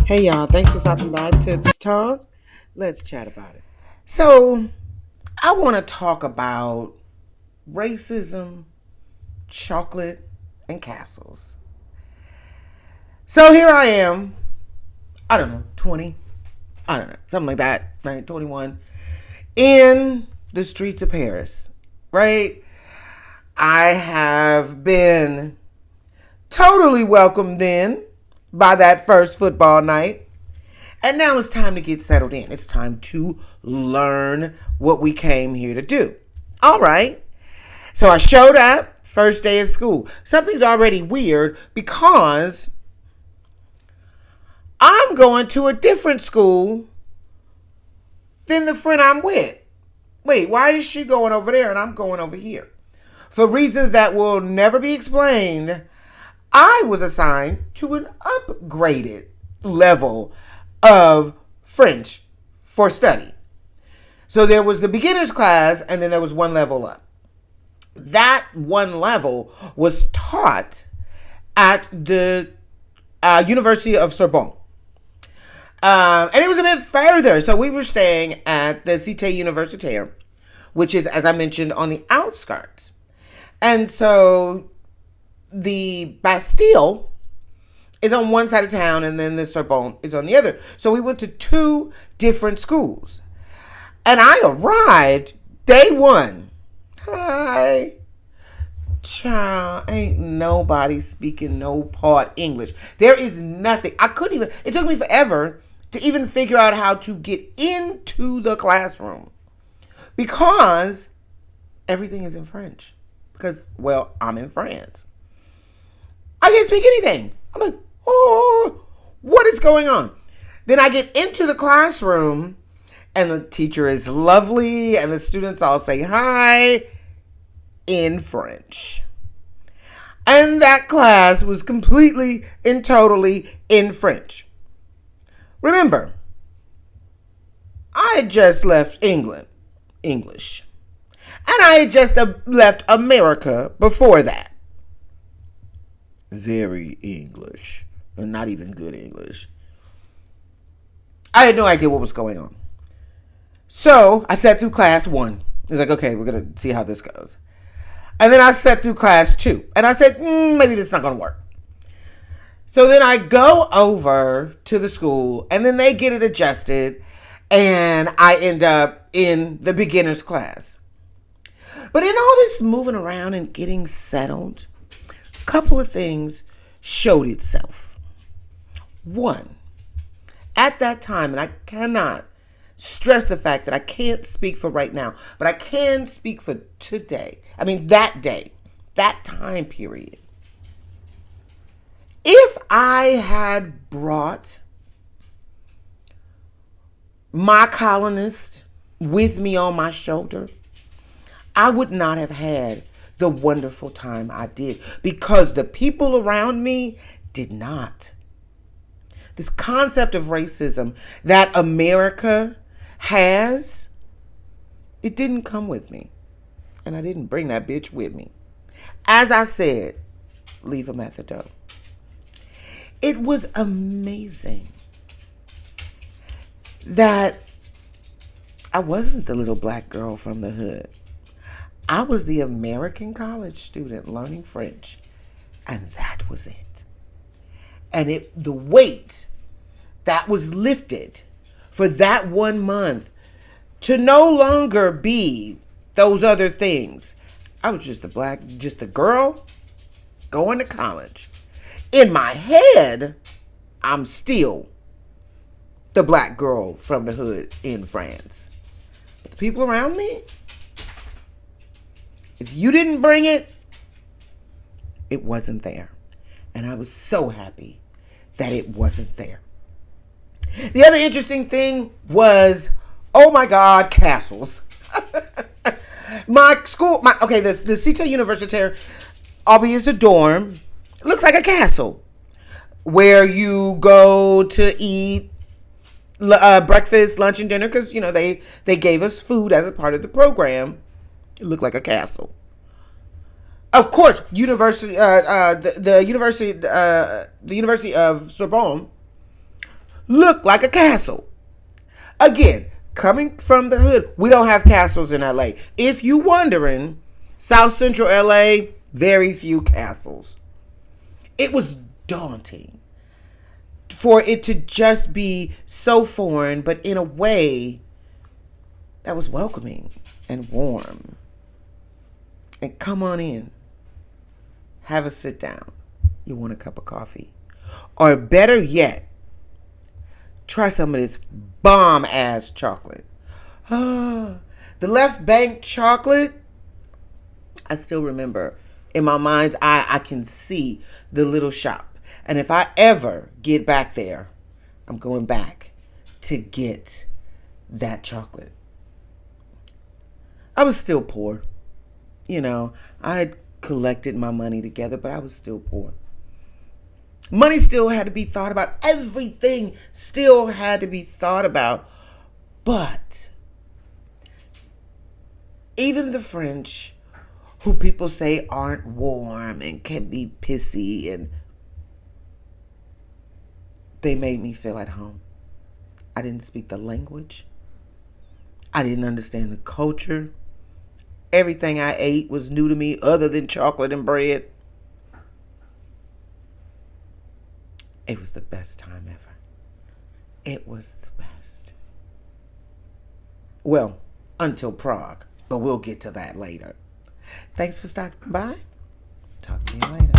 Hey y'all, thanks for stopping by to talk. Let's chat about it. So, I want to talk about racism, chocolate, and castles. So, here I am, I don't know, 20, I don't know, something like that, right? 21, in the streets of Paris, right? I have been totally welcomed in by that first football night. And now it's time to get settled in. It's time to learn what we came here to do. All right. So I showed up, first day of school. Something's already weird because I'm going to a different school than the friend I'm with. Wait, why is she going over there and I'm going over here? For reasons that will never be explained, I was assigned to an upgraded level of French for study. So there was the beginner's class and then there was one level up. That one level was taught at the University of Sorbonne. And it was a bit further. So we were staying at the Cité Universitaire, which is, as I mentioned, on the outskirts. And so the Bastille is on one side of town and then the Sorbonne is on the other. So we went to two different schools. And I arrived day one. Hi. Child, ain't nobody speaking no part English. There is nothing. I couldn't even, it took me forever to even figure out how to get into the classroom. Because everything is in French. Because, well, I'm in France. I can't speak anything. I'm like, oh, what is going on? Then I get into the classroom and the teacher is lovely and the students all say hi in French. And that class was completely and totally in French. Remember, I had just left English. And I had just left America before that. Very English. And not even good English. I had no idea what was going on. So I sat through class 1. I was like, okay, we're going to see how this goes. And then I sat through class 2. And I said, maybe this is not going to work. So then I go over to the school. And then they get it adjusted. And I end up in the beginner's class. But in all this moving around and getting settled, a couple of things showed itself. One, at that time, and I cannot stress the fact that I can't speak for right now, but I can speak for today. I mean, that day, that time period. If I had brought my colonist with me on my shoulder, I would not have had the wonderful time I did because the people around me did not. This concept of racism that America has, it didn't come with me. And I didn't bring that bitch with me. As I said, leave a method. It was amazing that I wasn't the little black girl from the hood. I was the American college student learning French, and that was it. And the weight that was lifted for that 1 month to no longer be those other things. I was just the girl going to college. In my head, I'm still the black girl from the hood in France. But the people around me, if you didn't bring it, it wasn't there. And I was so happy that it wasn't there. The other interesting thing was, oh my God, castles. My school, the Cité Universitaire, albeit it's a dorm, looks like a castle where you go to eat breakfast, lunch, and dinner because, they gave us food as a part of the program. It looked like a castle. Of course, the University of Sorbonne looked like a castle. Again, coming from the hood, we don't have castles in LA. If you wondering, South Central LA, very few castles. It was daunting for it to just be so foreign, but in a way that was welcoming and warm. And come on in. Have a sit down. You want a cup of coffee? Or better yet, try some of this bomb ass chocolate. The Left Bank chocolate. I still remember in my mind's eye, I can see the little shop. And if I ever get back there, I'm going back to get that chocolate. I was still poor. You know, I had collected my money together, but I was still poor. Money still had to be thought about. Everything still had to be thought about. But even the French, who people say aren't warm and can be pissy, and they made me feel at home. I didn't speak the language. I didn't understand the culture. Everything I ate was new to me other than chocolate and bread. It was the best time ever. It was the best. Well, until Prague, but we'll get to that later. Thanks for stopping by. Talk to you later.